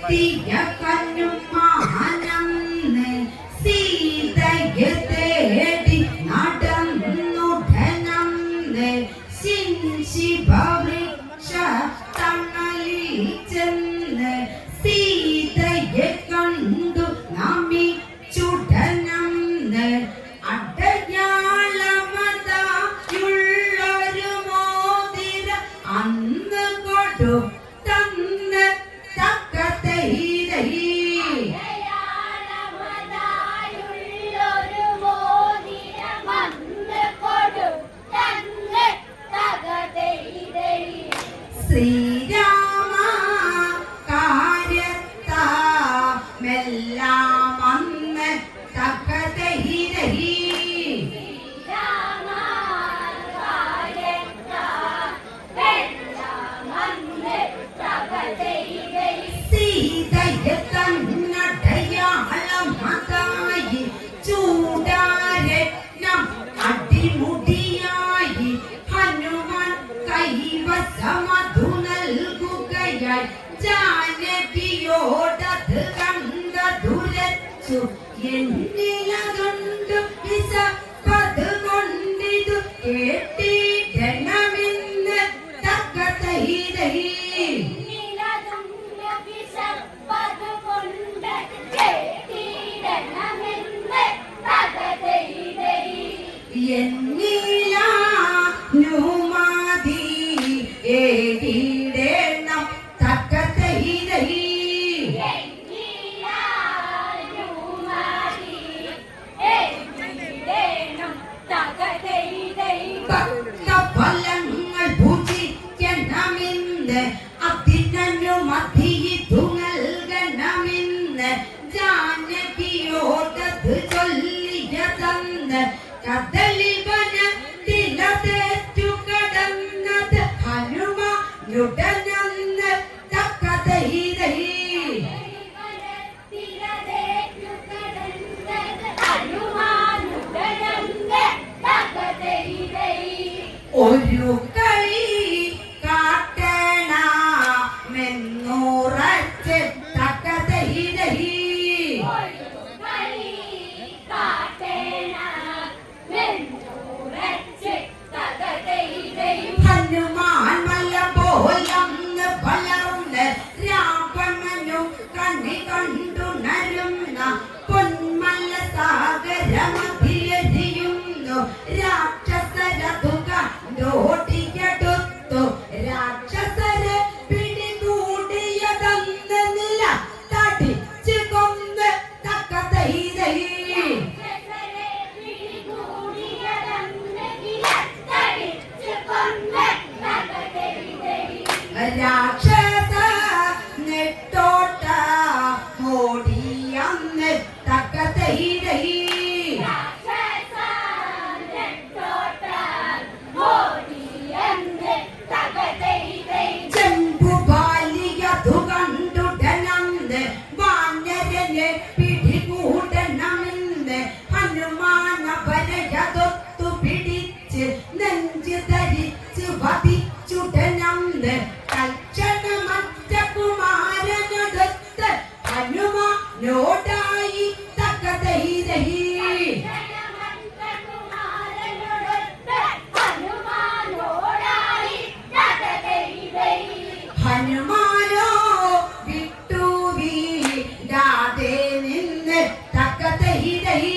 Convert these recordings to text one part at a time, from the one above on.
എത്തിയ കന്നും മാനം സീതയെ തേടി നടന്നുടനം ശിവവൃക്ഷ തണലിൽ ചെന്ന് സീതയെ കണ്ടു നമിച്ചുടനം അടയാളമതായുള്ളൊരു മോതിര അന്ന് കൊടു ശ്രീരാമ കാര്യത്താമെല്ലാം അന്ന് തകതൈരഹി സീതയെ തന്നടയാളമതായി ചൂടാരത്നം അടിമുടിയായി ഹനുമാൻ കൈവശമധു നൽകുകയായി ജാനകിയോടത് കണ്ടതുരച്ചു എന്നിലതുണ്ടു വിശപ്പത് കൊണ്ടിതു കേട്ടിടണമെന്ന് തകതൈരഹി എന്നിലാനുമതി ഏകിടേണം തകതൈരഹി ഭക്തഫലങ്ങൾ ഭുജിക്കണമെന്ന് അതിനനുമതിയിതു നൽകണമെന്ന് ജാനകിയോടത് ചൊല്ലിയതന്ന് കദളിവനത്തിലതേറ്റു കടന്നത് ഹനുമാനുടനന്ന് തകതൈരഹി ഒരു കളി കാട്ടണമെന്നുറച്ച് തകതൈരഹി ഹനുമാൻ മല പോലന്ന് വളർന്ന് രാവണനും കണ്ണി കണ്ടുണരുന്ന പൊന്മല സാഗരമതിലെരിയുന്നു രാക്ഷസരതു കണ്ടോടിയടുത്തു രാക്ഷസരെ പിടികൂടിയതന്ന് നില തടിച്ചു കൊന്ന് തകതൈരഹി രാക്ഷസ നെട്ടോട്ട മോടിയന്ന് തകതൈരഹി ചെമ്പുപാലിയതു കണ്ടുടനന്ന് വാനരനെ പിടികൂടണമെന്ന് ഹനുമാനപരയതൊത്തു പിടിച്ച് നെഞ്ച് ധരിച്ച് വധിച്ചുടനന്ന് തൽക്ഷണമറ്റ കുമാരനടുത്ത് ഹനുമാനോടായി തകതൈരഹി ഹനുമാനോ വിട്ടു വീഴാതെ നിന്ന് തകതൈരഹി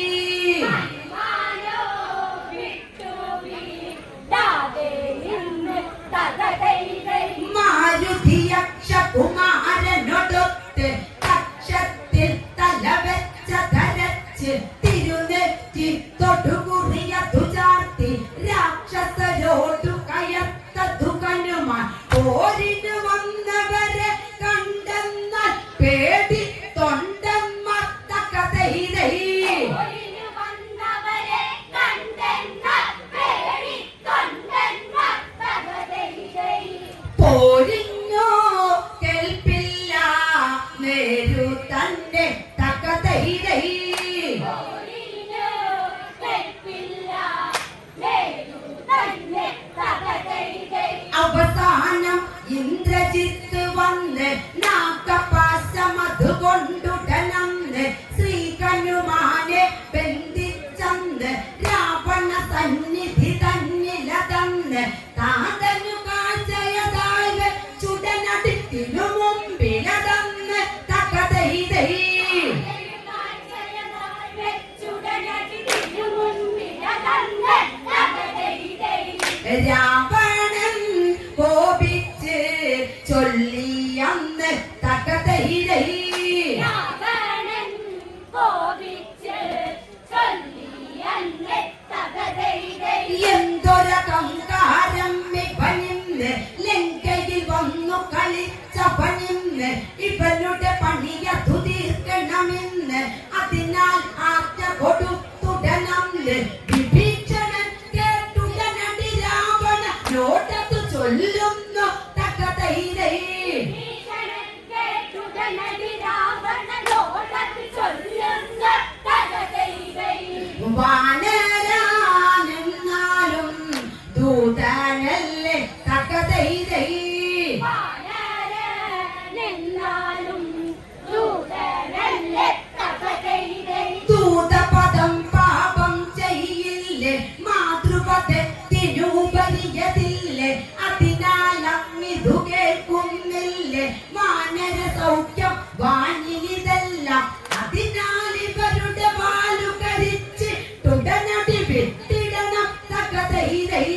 മാരുതിയക്ഷകുമാരനൊടൊത്ത് കക്ഷത്തിൽ തലവെച്ച ധരച്ച് തിരുനെറ്റി തൊടുകുറിയതു ചാർത്തി രാക്ഷസരോടു കയർത്തതു ഹനുമാൻ പോരിനു വന്നവരെ കണ്ടെന്നാൽ പേടി തൊണ്ടന്മാർ തകതൈരഹി പോരിഞ്ഞോ കേൾപ്പില്ല നേരു തന്നെ തകതൈരഹി അവസാനം ഇന്ദ്രജിത്ത് വന്ന് നാഗപാശമ താതനു കാഴ്ചയതായി ചുടനടിത്തിനു മുമ്പിലതന്ന് തകതൈതൈ രാവണൻ കോപിച്ച് ചൊല്ലിയന്ന് തകതൈതൈ എന്തൊരഹങ്കാരം ഇവനിന്ന് ലങ്കയിൽ വന്നു കളിച്ചവനിന്ന് ഇവനുടെ പണിയതു തീർക്കണമെന്ന് അതിനാൽ ആജ്ഞ കൊടുത്തുടനന്ന് വിഭീഷണൻ കേട്ടുടനടി രാവണനോടതു ചൊല്ലുന്നു തകതൈതൈ വാനരാനെന്നാലും ദൂതനല്ലേ തകതൈതൈ ദൂതപദം പാപം ചെയ്യില്ലേ മാതൃപദത്തിനുപരിയതില്ലേ അതിനാൽ അങ്ങിതു കേൾക്കുന്നില്ലേ വാനര സൗഖ്യം വാനിലിതെല്ലാം അതിനാൽ ഇവരുടെ വാലു കരിച്ച് തുടനടി വിട്ടിടണം തകതൈതൈ